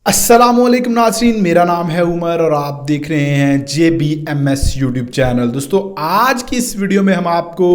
अस्सलामुअलैकुम नाज़रीन, मेरा नाम है उमर और आप देख रहे हैं JBMS यूट्यूब चैनल। दोस्तों, आज की इस वीडियो में हम आपको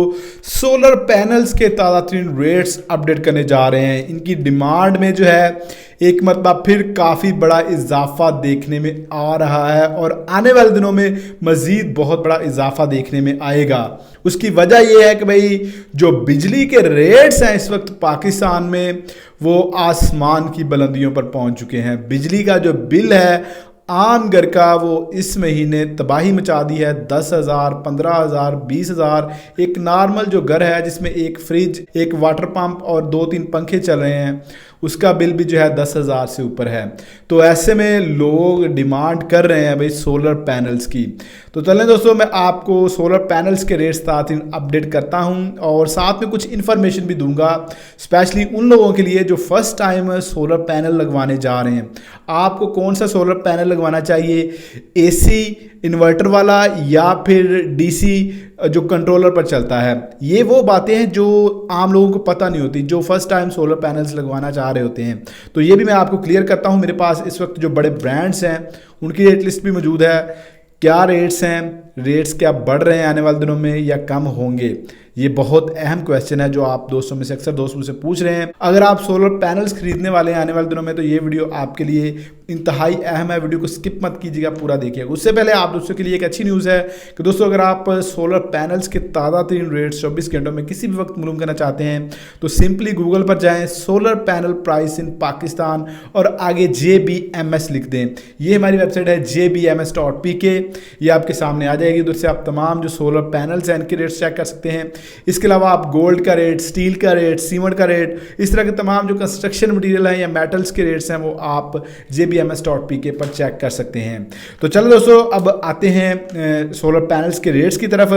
सोलर पैनल्स के ताज़ा तरीन रेट्स अपडेट करने जा रहे हैं। इनकी डिमांड में जो है एक मरतबा फिर काफ़ी बड़ा इजाफा देखने में आ रहा है और आने वाले दिनों में मज़ीद बहुत बड़ा इजाफा देखने में आएगा। उसकी वजह यह है कि भाई जो बिजली के रेट्स हैं इस वक्त पाकिस्तान में वो आसमान की बुलंदियों पर पहुंच चुके हैं। बिजली का जो बिल है आम घर का वो इस महीने तबाही मचा दी है। 10,000, 15,000, 20,000 एक नॉर्मल जो घर है जिसमें एक फ्रिज, एक वाटर पंप और 2-3 पंखे चल रहे हैं उसका बिल भी जो है 10,000 से ऊपर है। तो ऐसे में लोग डिमांड कर रहे हैं भाई सोलर पैनल्स की। तो चलें दोस्तों, मैं आपको सोलर पैनल्स के रेट्स साथ अपडेट करता हूं और साथ में कुछ इन्फॉर्मेशन भी दूंगा स्पेशली उन लोगों के लिए जो फर्स्ट टाइम सोलर पैनल लगवाने जा रहे हैं। आपको कौन सा सोलर पैनल लगवाना चाहिए, AC इन्वर्टर वाला या फिर DC जो कंट्रोलर पर चलता है। ये वो बातें हैं जो आम लोगों को पता नहीं होती जो फर्स्ट टाइम सोलर पैनल्स लगवाना चाह रहे होते हैं। तो ये भी मैं आपको क्लियर करता हूँ। मेरे पास इस वक्त जो बड़े ब्रांड्स हैं उनकी रेट लिस्ट भी मौजूद है। क्या रेट्स हैं, रेट्स क्या बढ़ रहे हैं आने वाले दिनों में या कम होंगे, ये बहुत अहम क्वेश्चन है जो आप दोस्तों में से अक्सर दोस्त मुझसे पूछ रहे हैं। अगर आप सोलर पैनल्स खरीदने वाले हैं आने वाले दिनों में तो ये वीडियो आपके लिए इंतहाई अहम है। वीडियो को स्किप मत कीजिएगा, पूरा देखिएगा। उससे पहले आप दोस्तों के लिए एक अच्छी न्यूज़ है कि दोस्तों अगर आप सोलर पैनल्स के ताज़ा तरीन रेट्स 24 घंटों में किसी भी वक्त मालूम करना चाहते हैं तो सिंपली गूगल पर जाएँ, solar panel price in Pakistan और आगे JBMS लिख दें। ये हमारी वेबसाइट है jbms.pk, ये आपके सामने आ जाएगी। उधर से आप तमाम जो सोलर पैनल्स हैं इनके रेट्स चेक कर सकते हैं। इसके अलावा आप गोल्ड का रेट, स्टील का रेट, सीमेंट का रेट, इस तरह के तमाम जो कंस्ट्रक्शन मटेरियल हैं या मेटल्स के रेट्स हैं वो आप JBMS.pk पर चेक कर सकते हैं। तो चलो दोस्तों, अब आते हैं सोलर पैनल्स के रेट्स की तरफ।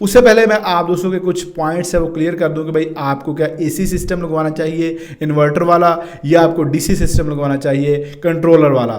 उससे पहले मैं आप दोस्तों के कुछ पॉइंट्स है वो क्लियर कर दूं कि भाई आपको क्या AC सिस्टम लगवाना चाहिए इन्वर्टर वाला या आपको DC सिस्टम लगवाना चाहिए कंट्रोलर वाला।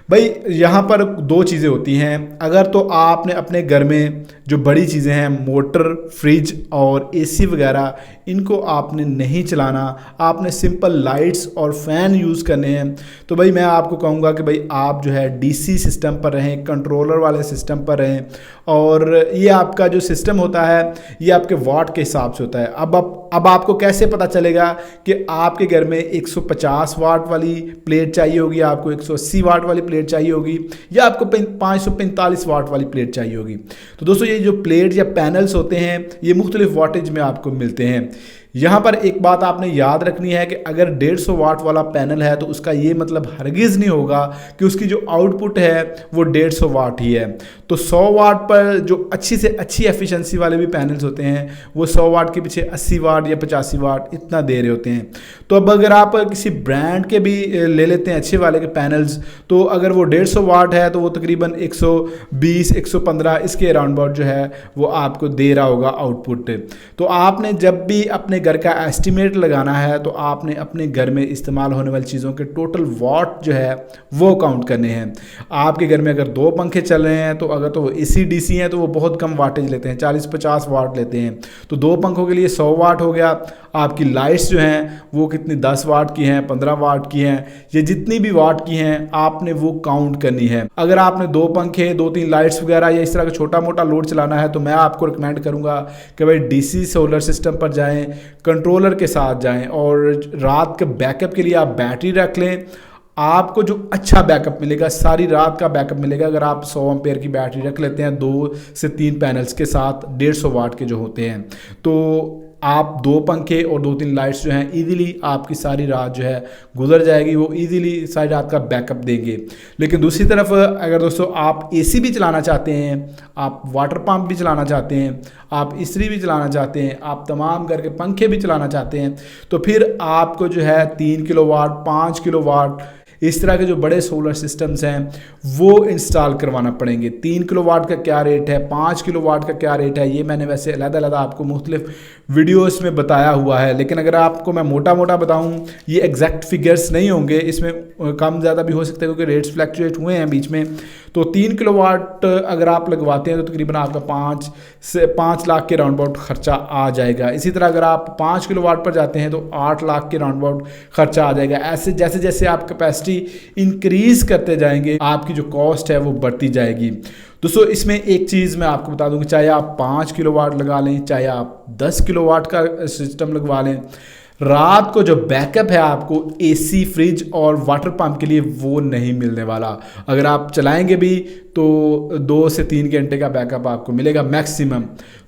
भाई यहाँ पर दो चीज़ें होती हैं। अगर तो आपने अपने घर में जो बड़ी चीज़ें हैं मोटर, फ्रिज और AC वगैरह इनको आपने नहीं चलाना, आपने सिंपल लाइट्स और फ़ैन यूज़ करने हैं, तो भाई मैं आपको कहूँगा कि भाई आप जो है DC सिस्टम पर रहें, कंट्रोलर वाले सिस्टम पर रहें। और ये आपका जो सिस्टम होता है ये आपके वाट के हिसाब से होता है। अब आपको कैसे पता चलेगा कि आपके घर में 150 वाट वाली प्लेट चाहिए होगी, आपको 180 वाट वाली प्लेट चाहिए होगी या आपको 545 वाट वाली प्लेट चाहिए होगी। तो दोस्तों ये जो प्लेट या पैनल्स होते हैं ये मुख्तलिफ वाटेज में आपको मिलते हैं। यहाँ पर एक बात आपने याद रखनी है कि अगर 150 वाट वाला पैनल है तो उसका ये मतलब हरगिज़ नहीं होगा कि उसकी जो आउटपुट है वो 150 वाट ही है। तो 100 वाट पर जो अच्छी से अच्छी एफिशिएंसी वाले भी पैनल्स होते हैं वो 100 वाट के पीछे 80 वाट या 85 वाट इतना दे रहे होते हैं। तो अब अगर आप किसी ब्रांड के भी ले लेते हैं अच्छे वाले के पैनल्स, तो अगर वो 150 वाट है तो वो तकरीबन 120, 115 इसके अराउंड अबाउट जो है वो आपको दे रहा होगा आउटपुट। तो आपने जब भी अपने घर का एस्टिमेट लगाना है तो आपने अपने घर में इस्तेमाल होने वाली चीज़ों के टोटल वाट जो है वो काउंट करने हैं। आपके घर में अगर 2 पंखे चल रहे हैं तो अगर तो AC DC हैं तो वो बहुत कम वाटेज लेते हैं, 40-50 वाट लेते हैं। तो 2 पंखों के लिए 100 वाट हो गया। आपकी लाइट्स जो हैं वो कितनी 10 वाट की हैं, 15 वाट की हैं, ये जितनी भी वाट की हैं आपने वो काउंट करनी है। अगर आपने 2 पंखे, 2-3 लाइट्स वगैरह या इस तरह का छोटा मोटा लोड चलाना है तो मैं आपको रिकमेंड करूँगा कि भाई DC सोलर सिस्टम पर जाएँ, कंट्रोलर के साथ जाएं और रात के बैकअप के लिए आप बैटरी रख लें। आपको जो अच्छा बैकअप मिलेगा, सारी रात का बैकअप मिलेगा अगर आप 100 एम्पेयर की बैटरी रख लेते हैं 2 से 3 पैनल्स के साथ 150 वाट के जो होते हैं। तो आप 2 पंखे और 2-3 लाइट्स जो हैं इजीली आपकी सारी रात जो है गुजर जाएगी, वो इजीली सारी रात का बैकअप देंगे। लेकिन दूसरी तरफ अगर दोस्तों आप AC भी चलाना चाहते हैं, आप वाटर पंप भी चलाना चाहते हैं, आप इस्त्री भी चलाना चाहते हैं, आप तमाम घर के पंखे भी चलाना चाहते हैं, तो फिर आपको जो है 3 किलोवाट, 5 किलोवाट इस तरह के जो बड़े सोलर सिस्टम्स हैं वो इंस्टॉल करवाना पड़ेंगे। 3 किलोवाट का क्या रेट है, 5 किलोवाट का क्या रेट है, ये मैंने वैसे अलग-अलग आपको मुख्तलिफ वीडियोस में बताया हुआ है। लेकिन अगर आपको मैं मोटा मोटा बताऊं, ये एग्जैक्ट फिगर्स नहीं होंगे, इसमें कम ज़्यादा भी हो सकता है क्योंकि रेट्स फ्लैक्चुएट हुए हैं बीच में। तो 3 किलोवाट अगर आप लगवाते हैं तो तकरीबन आपका 5 से 5 लाख के राउंड अबाउट खर्चा आ जाएगा। इसी तरह अगर आप 5 किलोवाट पर जाते हैं तो 8 लाख के राउंड अबाउट खर्चा आ जाएगा। ऐसे जैसे जैसे आप कैपेसिटी इंक्रीज करते जाएंगे आपकी जो कॉस्ट है वो बढ़ती जाएगी। दोस्तों इसमें एक चीज़ मैं आपको बता दूं कि चाहे आप 5 किलोवाट लगा लें, चाहे आप 10 किलोवाट का सिस्टम लगवा लें, रात को जो बैकअप है आपको एसी, फ्रिज और वाटर पंप के लिए वो नहीं मिलने वाला। अगर आप चलाएंगे भी तो 2 से 3 घंटे का बैकअप आपको मिलेगा मैक्सिमम।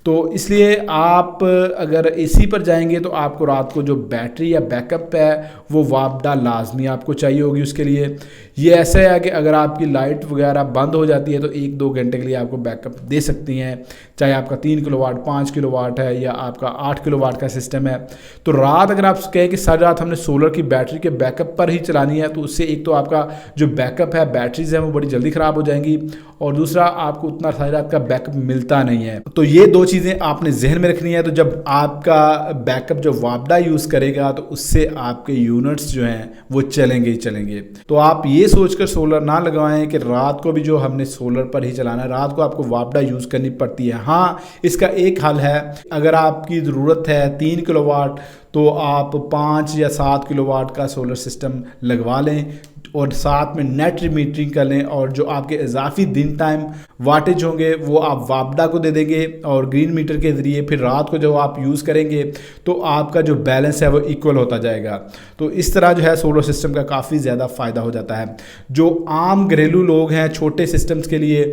तो इसलिए आप अगर एसी पर जाएंगे तो आपको रात को जो बैटरी या बैकअप है वो वापडा लाजमी आपको चाहिए होगी उसके लिए। ये ऐसा है कि अगर आपकी लाइट वगैरह बंद हो जाती है तो 1-2 घंटे के लिए आपको बैकअप दे सकती हैं, चाहे आपका 3 किलोवाट, 5 किलोवाट है या आपका 8 किलोवाट का सिस्टम है। तो रात अगर आप कहें कि सारी रात हमने सोलर की बैटरी के बैकअप पर ही चलानी है तो उससे एक तो आपका जो बैकअप है, बैटरीज है वो बड़ी जल्दी ख़राब हो जाएंगी, और दूसरा आपको उतना सारी रात का बैकअप मिलता नहीं है। तो ये 2 चीज़ें आपने जहन में रखनी है। तो जब आपका बैकअप जो वापडा यूज़ करेगा तो उससे आपके यूनिट्स जो हैं वो चलेंगे ही चलेंगे। तो आप ये सोचकर सोलर ना लगवाएं कि रात को भी जो हमने सोलर पर ही चलाना है, रात को आपको वापडा यूज़ करनी पड़ती है। हाँ, इसका एक हल है, अगर आपकी ज़रूरत है 3 किलोवाट तो आप 5 या 7 किलोवाट का सोलर सिस्टम लगवा लें और साथ में नेट मीटरिंग कर लें, और जो आपके इजाफी दिन टाइम वाटेज होंगे वो आप वापडा को दे देंगे और ग्रीन मीटर के ज़रिए फिर रात को जब आप यूज़ करेंगे तो आपका जो बैलेंस है वो इक्वल होता जाएगा। तो इस तरह जो है सोलर सिस्टम का काफ़ी ज़्यादा फ़ायदा हो जाता है। जो आम घरेलू लोग हैं छोटे सिस्टम्स के लिए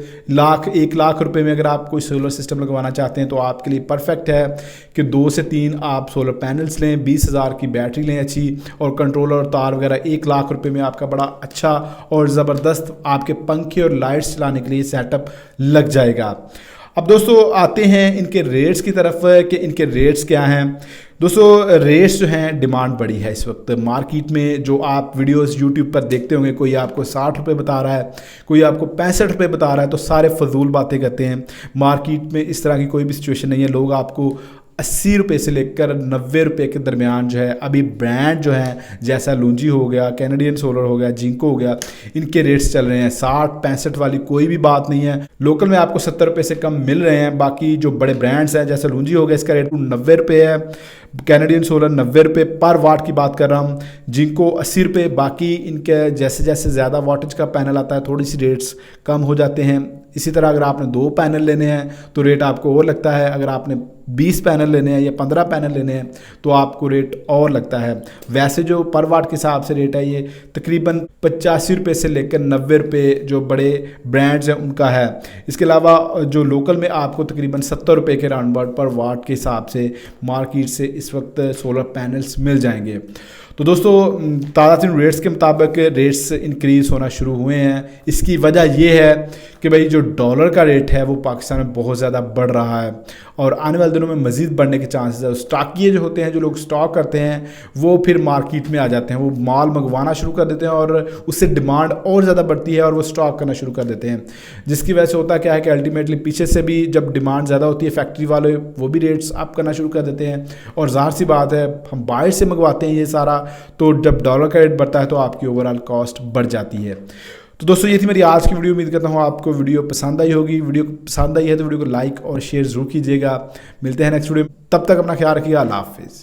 1 लाख रुपए में अगर आप कोई सोलर सिस्टम लगवाना चाहते हैं तो आपके लिए परफेक्ट है कि 2 से 3 आप सोलर पैनल्स लें, 20,000 की बैटरी लें अच्छी, और कंट्रोलर और तार वगैरह 1 लाख रुपए में आपका बड़ा अच्छा और ज़बरदस्त आपके पंखे और लाइट्स चलाने के लिए सेटअप लग जाएगा। अब दोस्तों आते हैं इनके रेट्स की तरफ कि इनके रेट्स क्या हैं। दोस्तों रेट्स जो हैं, डिमांड बड़ी है इस वक्त मार्केट में। जो आप वीडियोस यूट्यूब पर देखते होंगे, कोई आपको 60 रुपये बता रहा है, कोई आपको 65 रुपये बता रहा है, तो सारे फजूल बातें करते हैं। मार्केट में इस तरह की कोई भी सिचुएशन नहीं है। लोग आपको 80 रुपये से लेकर 90 रुपये के दरमियान जो है अभी ब्रांड जो है, जैसा लूंजी हो गया, कैनेडियन सोलर हो गया, जिंको हो गया, इनके रेट्स चल रहे हैं। 60-65 वाली कोई भी बात नहीं है। लोकल में आपको 70 रुपये से कम मिल रहे हैं। बाकी जो बड़े ब्रांड्स हैं, जैसा लूंजी हो गया, इसका रेट 90 रुपये है। कैनेडियन सोलर 90 रुपये पर वाट की बात कर रहा हूँ। जिनको 80 रुपये। बाकी इनके जैसे जैसे ज़्यादा वाटेज का पैनल आता है थोड़ी सी रेट्स कम हो जाते हैं। इसी तरह अगर आपने 2 पैनल लेने हैं तो रेट आपको और लगता है। अगर आपने 20 पैनल लेने हैं या 15 पैनल लेने हैं तो आपको रेट और लगता है। वैसे जो पर वाट के हिसाब से रेट है ये तकरीबन 85 रुपये से लेकर 90 रुपये जो बड़े ब्रांड्स हैं उनका है। इसके अलावा जो लोकल में आपको तकरीबन 70 रुपये के राउंड अबाउट पर वाट के हिसाब से मार्केट से इस वक्त सोलर पैनल्स मिल जाएंगे। तो दोस्तों ताज़ा तरीन रेट्स के मुताबिक रेट्स इंक्रीज़ होना शुरू हुए हैं। इसकी वजह यह है कि भाई जो डॉलर का रेट है वो पाकिस्तान में बहुत ज़्यादा बढ़ रहा है और आने वाले दिनों में मज़ीद बढ़ने के चांसेस है। स्टॉकिए जो होते हैं, जो लोग स्टॉक करते हैं, वो फिर मार्केट में आ जाते हैं, वो माल मंगवाना शुरू कर देते हैं और उससे डिमांड और ज़्यादा बढ़ती है और वो स्टॉक करना शुरू कर देते हैं। जिसकी वजह से होता क्या है कि अल्टीमेटली पीछे से भी जब डिमांड ज़्यादा होती है, फैक्ट्री वाले वो भी रेट्स अप करना शुरू कर देते हैं। और ज़ाहिर सी बात है, हम बाहर से मंगवाते हैं ये सारा, तो जब डॉलर का रेट बढ़ता है तो आपकी ओवरऑल कॉस्ट बढ़ जाती है। तो दोस्तों ये थी मेरी आज की वीडियो। उम्मीद करता हूँ आपको वीडियो पसंद आई होगी। वीडियो पसंद आई है तो वीडियो को लाइक और शेयर जरूर कीजिएगा। मिलते हैं नेक्स्ट वीडियो में, तब तक अपना ख्याल रखिएगा। अल्लाह हाफिज़।